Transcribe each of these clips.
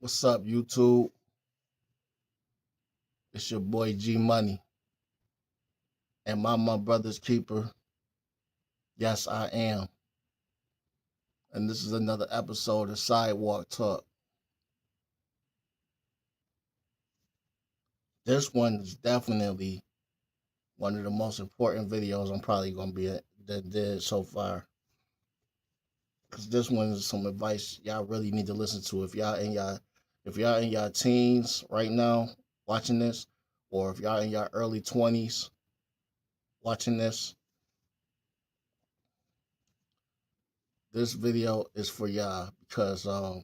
What's up, YouTube? It's your boy G Money and my brother's keeper. Yes, I am. And this is another episode of Sidewalk Talk. This one is definitely one of the most important videos I'm probably gonna be that did so far. Cause this one is some advice y'all really need to listen to if y'all in your teens right now watching this, or if y'all in your early 20s watching this. This video is for y'all because I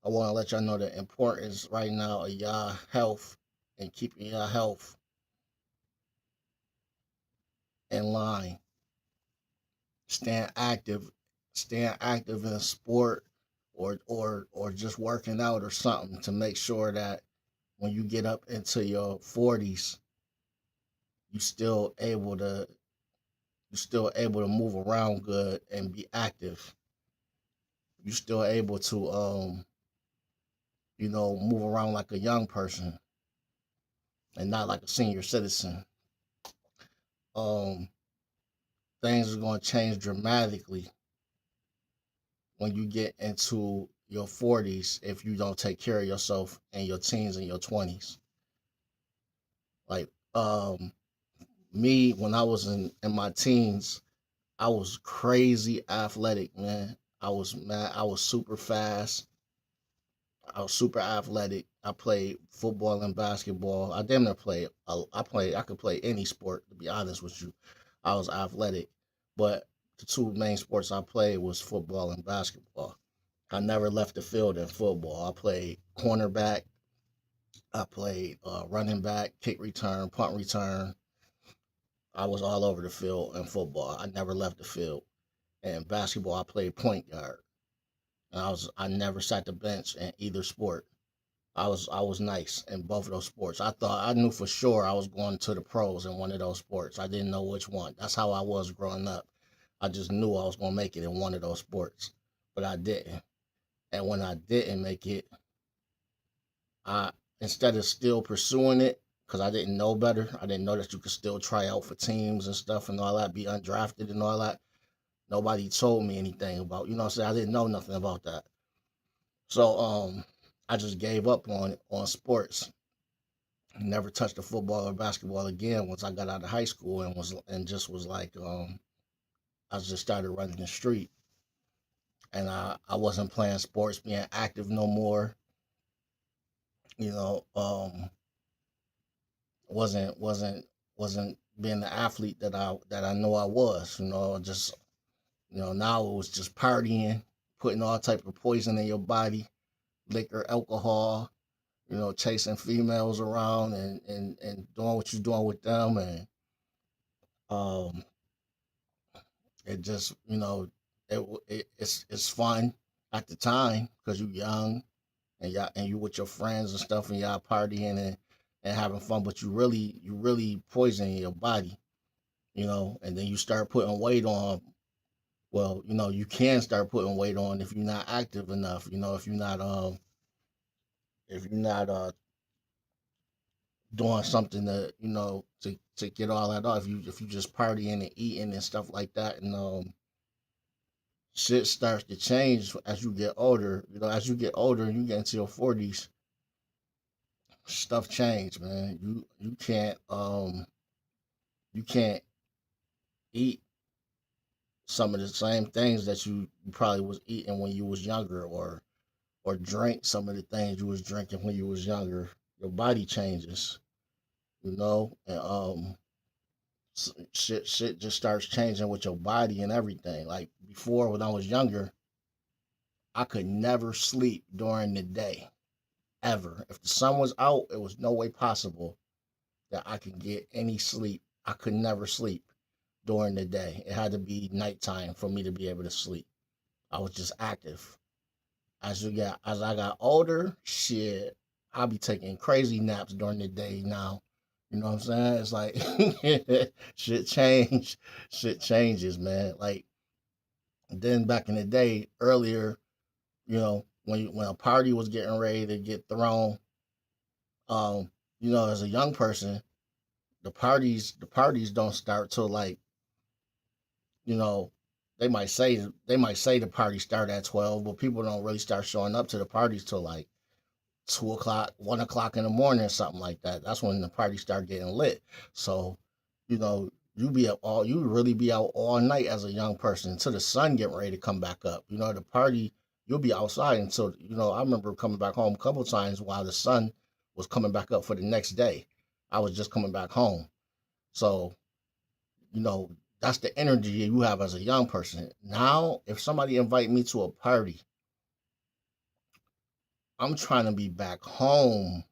want to let y'all know the importance right now of y'all health and keeping your health in line. Staying active, staying active in a sport or just working out or something to make sure that when you get up into your 40s, you still able to you still able to move around good and be active. You still able to move around like a young person and not like a senior citizen. Um Things are going to change dramatically when you get into your 40s if you don't take care of yourself in your teens and your 20s. Like me, when I was in my teens, I was crazy athletic, man. I was super fast. I was super athletic. I played football and basketball. I damn near played. I could play any sport, to be honest with you. I was athletic, but the two main sports I played was football and basketball. I never left the field in football. I played cornerback. I played running back, kick return, punt return. I was all over the field in football. I never left the field. And basketball, I played point guard. And I never sat the bench in either sport. I was nice in both of those sports. I knew for sure I was going to the pros in one of those sports. I didn't know which one. That's how I was growing up. I just knew I was gonna make it in one of those sports, but I didn't. And when I didn't make it, I instead of still pursuing it, because I didn't know better, I didn't know that you could still try out for teams and stuff and all that, be undrafted and all that. Nobody told me anything about, what I'm saying? I didn't know nothing about that. So I just gave up on sports. Never touched a football or basketball again once I got out of high school and just was like I just started running the street, and I wasn't playing sports, being active no more. You know, wasn't being the athlete that I know I was. Just now it was just partying, putting all type of poison in your body, liquor, alcohol. Chasing females around and doing what you're doing with them, and um, it just it's fun at the time because you're young and you with your friends and stuff and y'all partying and having fun, but you really poisoning your body, and then you start putting weight on. Well, you can start putting weight on if you're not active enough. If you're not doing something to get all that off. If you just partying and eating and stuff like that, and shit starts to change as you get older. As you get older and you get into your 40s, stuff change, man. You can't eat some of the same things that you probably was eating when you was younger, or drink some of the things you was drinking when you was younger. Your body changes, and shit just starts changing with your body and everything. Like before, when I was younger, I could never sleep during the day ever. If the sun was out, it was no way possible that I could get any sleep. I could never sleep during the day. It had to be nighttime for me to be able to sleep. I was just active. As I got older, shit, I'll be taking crazy naps during the day now. You know what I'm saying? It's like shit change, shit changes, man. Like then back in the day, earlier, when a party was getting ready to get thrown, um, as a young person, the parties don't start till like, you know, they might say the party start at 12, but people don't really start showing up to the parties till like 2 o'clock, 1 o'clock in the morning, or something like that. That's when the party start getting lit. So, you really be out all night as a young person until the sun getting ready to come back up. The party, you'll be outside until, I remember coming back home a couple of times while the sun was coming back up for the next day. I was just coming back home. So, you know, that's the energy you have as a young person. Now, if somebody invite me to a party, I'm trying to be back home.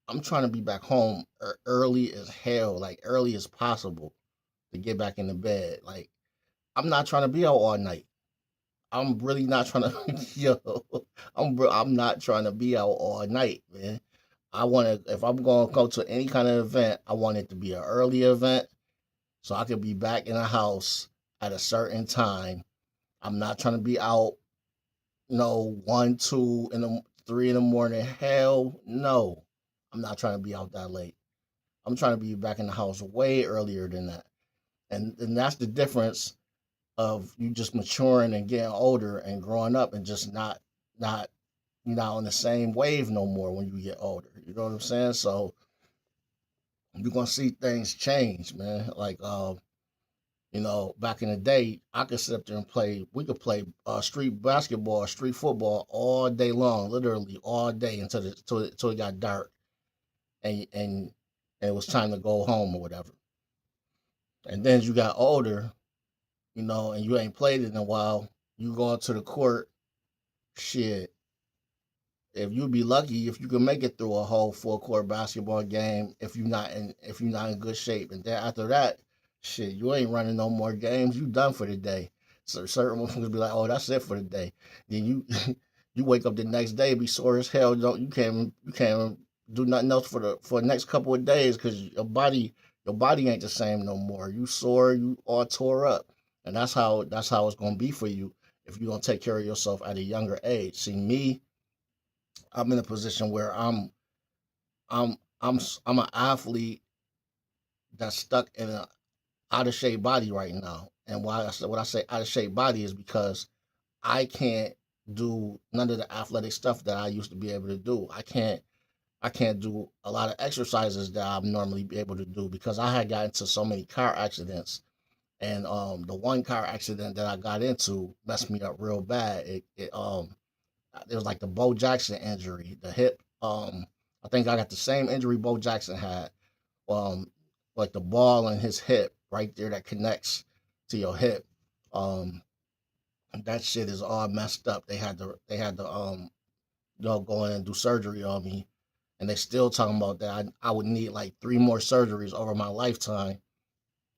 I'm trying to be back home early as hell, like early as possible to get back in the bed. Like, I'm not trying to be out all night. I'm really not trying to, I'm not trying to be out all night, man. I want to, if I'm going to go to any kind of event, I want it to be an early event so I can be back in the house at a certain time. I'm not trying to be out, 1, 2 in the 3 in the morning. Hell no. I'm not trying to be out that late. I'm trying to be back in the house way earlier than that. And that's the difference of you just maturing and getting older and growing up and just not you're not on the same wave no more when you get older. You know what I'm saying? So you're gonna see things change, man. Like back in the day, I could sit up there and play. We could play street basketball, street football all day long, literally all day until it got dark, and it was time to go home or whatever. And then as you got older, and you ain't played it in a while, you go out to the court. Shit, if you be lucky, if you can make it through a whole full court basketball game, if you're not in good shape, and then after that, shit, you ain't running no more games. You done for the day. So certain motherfuckers be like, oh, that's it for the day. Then you you wake up the next day, be sore as hell. Don't you can't do nothing else for the next couple of days because your body ain't the same no more. You sore, you all tore up, and that's how it's gonna be for you if you don't take care of yourself at a younger age. See me, I'm in a position where I'm an athlete that's stuck in an out of shape body right now. And what I say out of shape body is because I can't do none of the athletic stuff that I used to be able to do. I can't do a lot of exercises that I'm normally be able to do because I had got into so many car accidents. And the one car accident that I got into messed me up real bad. It was like the Bo Jackson injury, the hip. I think I got the same injury Bo Jackson had. Um, like the ball in his hip right there that connects to your hip. Um, that shit is all messed up. They had to go in and do surgery on me, and they still talking about that. I would need like 3 more surgeries over my lifetime.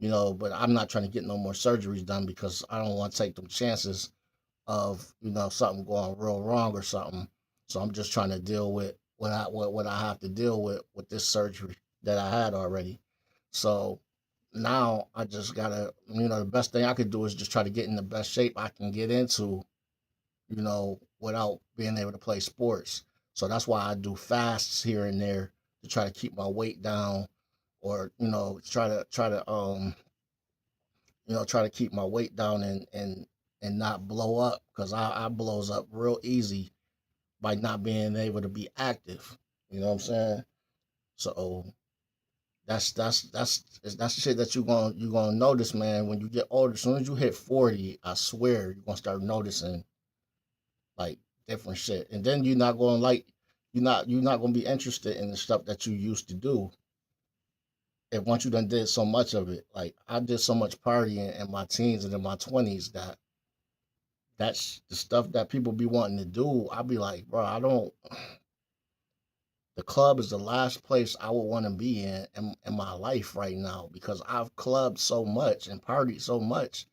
But I'm not trying to get no more surgeries done because I don't want to take them chances of something going real wrong or something. So I'm just trying to deal with what I have to deal with this surgery that I had already. So now I just gotta, the best thing I could do is just try to get in the best shape I can get into, without being able to play sports. So that's why I do fasts here and there to try to keep my weight down, or try to keep my weight down and not blow up because I blows up real easy by not being able to be active. You know what I'm saying? So that's the shit that you gonna notice, man. When you get older, as soon as you hit 40, I swear you're gonna start noticing like different shit, and then you're not gonna be interested in the stuff that you used to do. And once you done did so much of it, like I did so much partying in my teens and in my 20s that that's the stuff that people be wanting to do. I'll be like, bro, I don't. The club is the last place I would want to be in my life right now because I've clubbed so much and partied so much.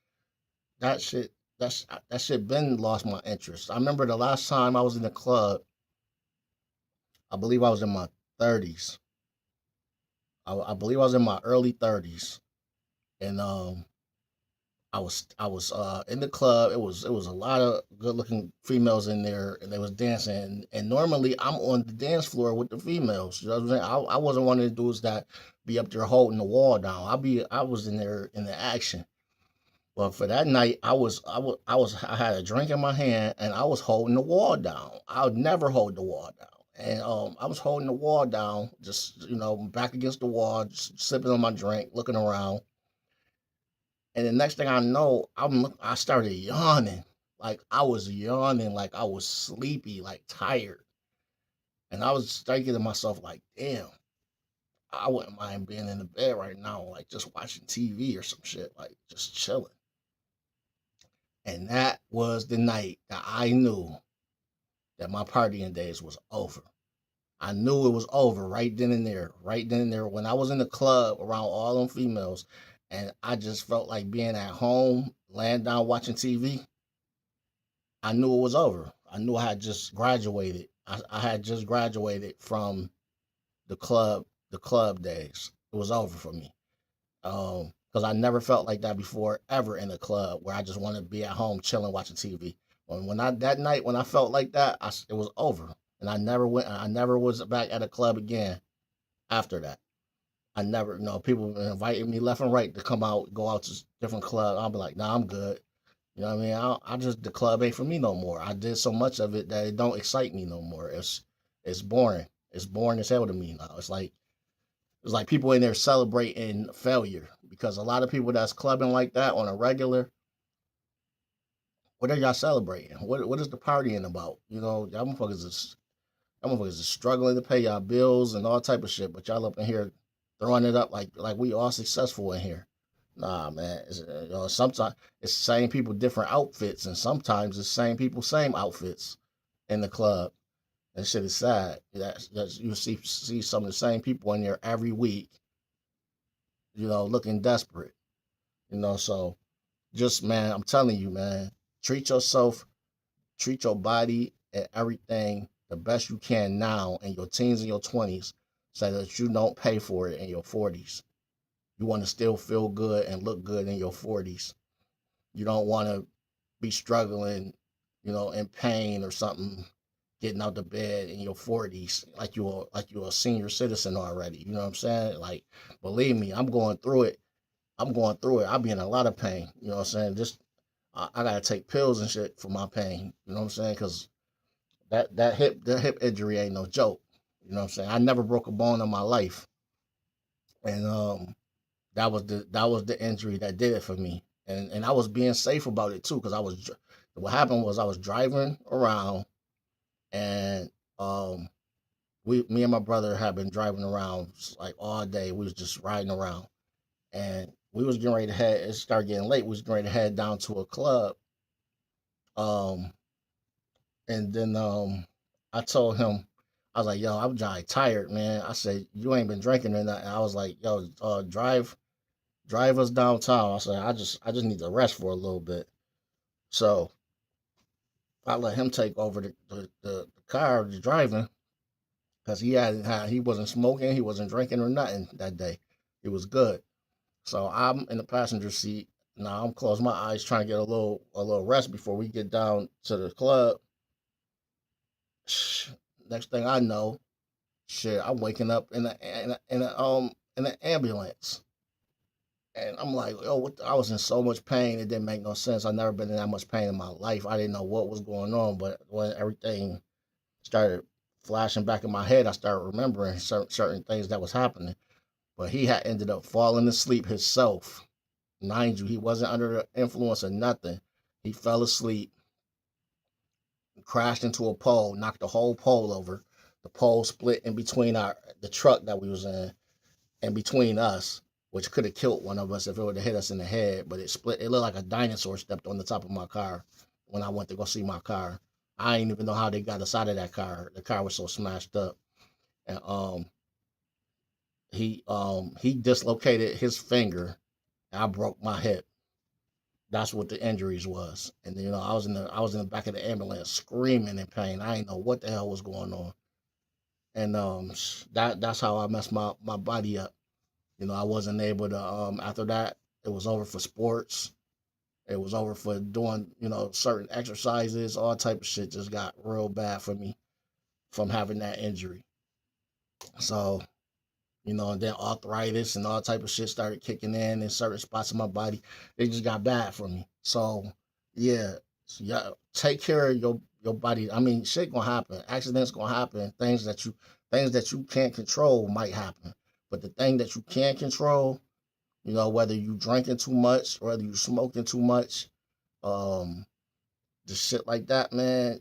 That shit, that shit been lost my interest. I remember the last time I was in the club. I believe I was in my 30s. I believe I was in my early 30s, and I was in the club. It was a lot of good looking females in there, and they was dancing. And normally I'm on the dance floor with the females. You know what I'm saying? I wasn't one of the dudes that be up there holding the wall down. I was in there in the action. But for that night, I had a drink in my hand and I was holding the wall down. I would never hold the wall down. And I was holding the wall down, just back against the wall, just sipping on my drink, looking around. And the next thing I know, I started yawning. Like I was yawning, like I was sleepy, like tired. And I was thinking to myself, like, damn, I wouldn't mind being in the bed right now, like just watching TV or some shit, like just chilling. And that was the night that I knew that my partying days was over. I knew it was over right then and there. Right then and there. When I was in the club around all them females and I just felt like being at home, laying down watching TV, I knew it was over. I knew I had just graduated. I had just graduated from the club days. It was over for me. Because I never felt like that before ever in a club where I just want to be at home chilling watching TV. When I that night when I felt like that, it was over, and I never went. I never was back at a club again after that. I never, people invited me left and right to come out, go out to different clubs. I'll be like, nah, I'm good. You know what I mean? I just the club ain't for me no more. I did so much of it that it don't excite me no more. It's boring. It's boring as hell to me now. It's like people in there celebrating failure because a lot of people that's clubbing like that on a regular, what are y'all celebrating? What is the partying about? Y'all motherfuckers is struggling to pay y'all bills and all type of shit, but y'all up in here throwing it up like we all successful in here. Nah, man. Sometimes it's the same people, different outfits, and sometimes it's the same people, same outfits in the club. That shit is sad. That's you see some of the same people in there every week, looking desperate. So just man, I'm telling you, man, treat yourself, treat your body and everything the best you can now in your teens and your 20s so that you don't pay for it in your 40s. You want to still feel good and look good in your 40s. You don't want to be struggling, in pain or something, getting out the bed in your 40s like you're a senior citizen already. You know what I'm saying? Like, believe me, I'm going through it. I'm going through it. I'll be in a lot of pain. You know what I'm saying? Just I gotta take pills and shit for my pain. You know what I'm saying? Because that hip injury ain't no joke. You know what I'm saying? I never broke a bone in my life, and that was the injury that did it for me. And I was being safe about it too, because what happened was I was driving around, and um me and my brother had been driving around like all day. We was just riding around, and we was getting ready to head. It started getting late. We was getting ready to head down to a club. Um, and then I told him, I was like, "Yo, I'm like tired, man." I said, "You ain't been drinking or nothing." I was like, "Yo, drive us downtown." I said, "I just need to rest for a little bit." So I let him take over the car, the driving, because he wasn't smoking, he wasn't drinking or nothing that day. It was good. So I'm in the passenger seat. Now I'm closing my eyes trying to get a little rest before we get down to the club. Next thing I know, shit, I'm waking up in an ambulance. And I'm like, oh, I was in so much pain, it didn't make no sense. I've never been in that much pain in my life. I didn't know what was going on, but when everything started flashing back in my head, I started remembering certain things that was happening. But he had ended up falling asleep himself. Mind you, he wasn't under the influence of nothing. He fell asleep, crashed into a pole, knocked the whole pole over. The pole split in between the truck that we was in between us, which could have killed one of us if it would have hit us in the head. But it split. It looked like a dinosaur stepped on the top of my car when I went to go see my car. I didn't even know how they got us out of that car. The car was so smashed up, and he dislocated his finger. And I broke my hip. That's what the injuries was. And I was in the back of the ambulance screaming in pain. I didn't know what the hell was going on. And that's how I messed my body up. I wasn't able to after that it was over for sports. It was over for doing, certain exercises, all type of shit just got real bad for me from having that injury. So, and then arthritis and all type of shit started kicking in certain spots of my body. They just got bad for me. So, yeah, take care of your body. I mean, shit gonna happen. Accidents gonna happen. Things that you can't control might happen. But the thing that you can control, whether you drinking too much, whether you smoking too much, um, the shit like that, man.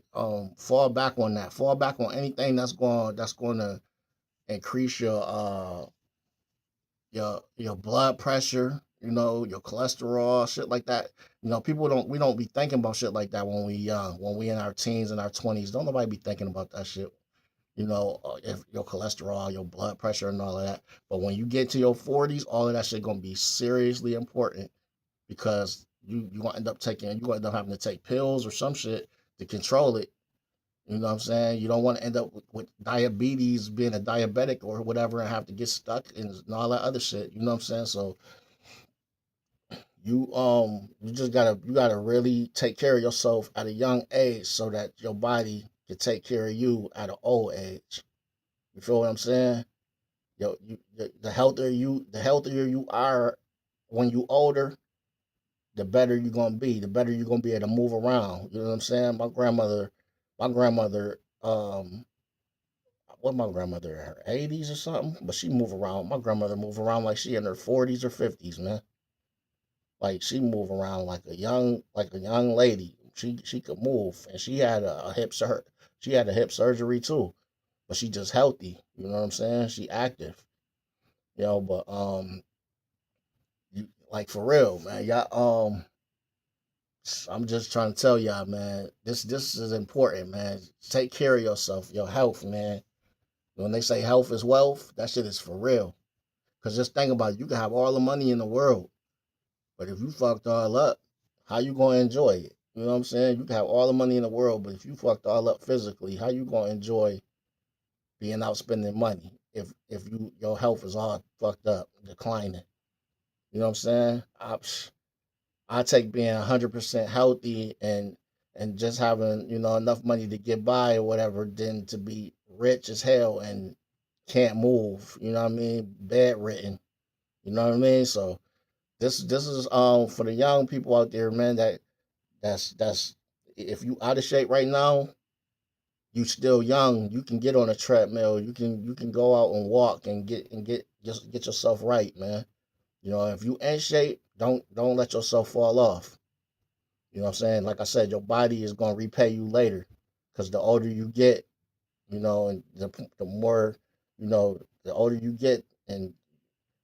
Fall back on that. Fall back on anything that's going to increase your blood pressure, your cholesterol, shit like that. We don't be thinking about shit like that when we young, when we in our teens and our 20s. Don't nobody be thinking about that shit. If your cholesterol, your blood pressure, and all of that. But when you get to your 40s, all of that shit gonna be seriously important because you gonna end up having to take pills or some shit to control it. You know what I'm saying? You don't want to end up with diabetes, being a diabetic or whatever, and have to get stuck and all that other shit. You know what I'm saying? So you gotta really take care of yourself at a young age so that your body can take care of you at an old age. You feel what I'm saying? The healthier you are when you older, the better you're gonna be. The better you're gonna be able to move around. You know what I'm saying? My grandmother, what my grandmother in her 80s or something, but she move around. My grandmother move around like she in her 40s or 50s, man. Like she move around like a young lady. She could move, and she had a hip surgery too, but she just healthy. You know what I'm saying? She active. But like for real, man. Y'all, I'm just trying to tell y'all, man. This is important, man. Take care of yourself, your health, man. When they say health is wealth, that shit is for real. Cause just think about it, you can have all the money in the world, but if you fucked all up, how you gonna enjoy it? You know what I'm saying? You can have all the money in the world, but if you fucked all up physically, how you gonna enjoy being out spending money if your health is all fucked up, declining? You know what I'm saying? I take being 100% healthy and just having enough money to get by or whatever than to be rich as hell and can't move. You know what I mean? Bedridden. You know what I mean? So this is for the young people out there, man. That's if you out of shape right now, you still young. You can get on a treadmill. You can go out and walk and get yourself right, man. If you in shape, don't let yourself fall off. You know what I'm saying? Like I said, your body is gonna repay you later, because the older you get, and the more, the older you get, and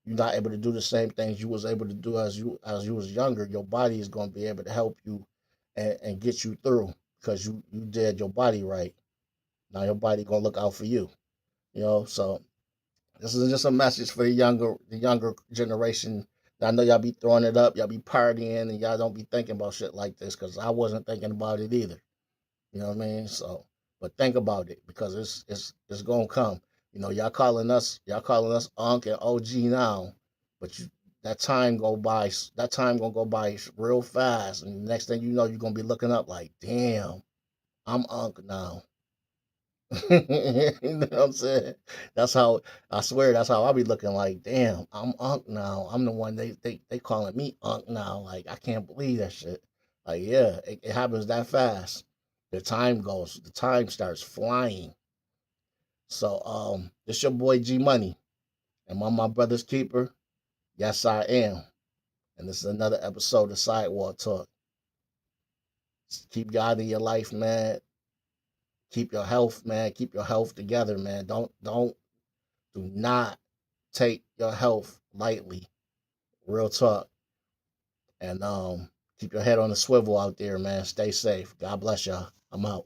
you're not able to do the same things you was able to do as you was younger, your body is gonna be able to help you and get you through because you did your body right. Now your body gonna look out for you. So this is just a message for the younger generation. I know y'all be throwing it up, y'all be partying, and y'all don't be thinking about shit like this because I wasn't thinking about it either. You know what I mean? So, but think about it because it's gonna come. Y'all calling us Unc and OG now, but that time gonna go by real fast, and the next thing you know, you're gonna be looking up like, damn, I'm Unc now. You know what I'm saying? That's how I swear. That's how I be looking like. Damn, I'm Unc now. I'm the one they calling me Unc now. Like I can't believe that shit. Like yeah, it happens that fast. The time starts flying. So this your boy G Money. Am I my brother's keeper? Yes, I am. And this is another episode of Sidewalk Talk. Keep God in your life, man. Keep your health, man. Keep your health together, man. Do not take your health lightly. Real talk. And keep your head on the swivel out there, man. Stay safe. God bless y'all. I'm out.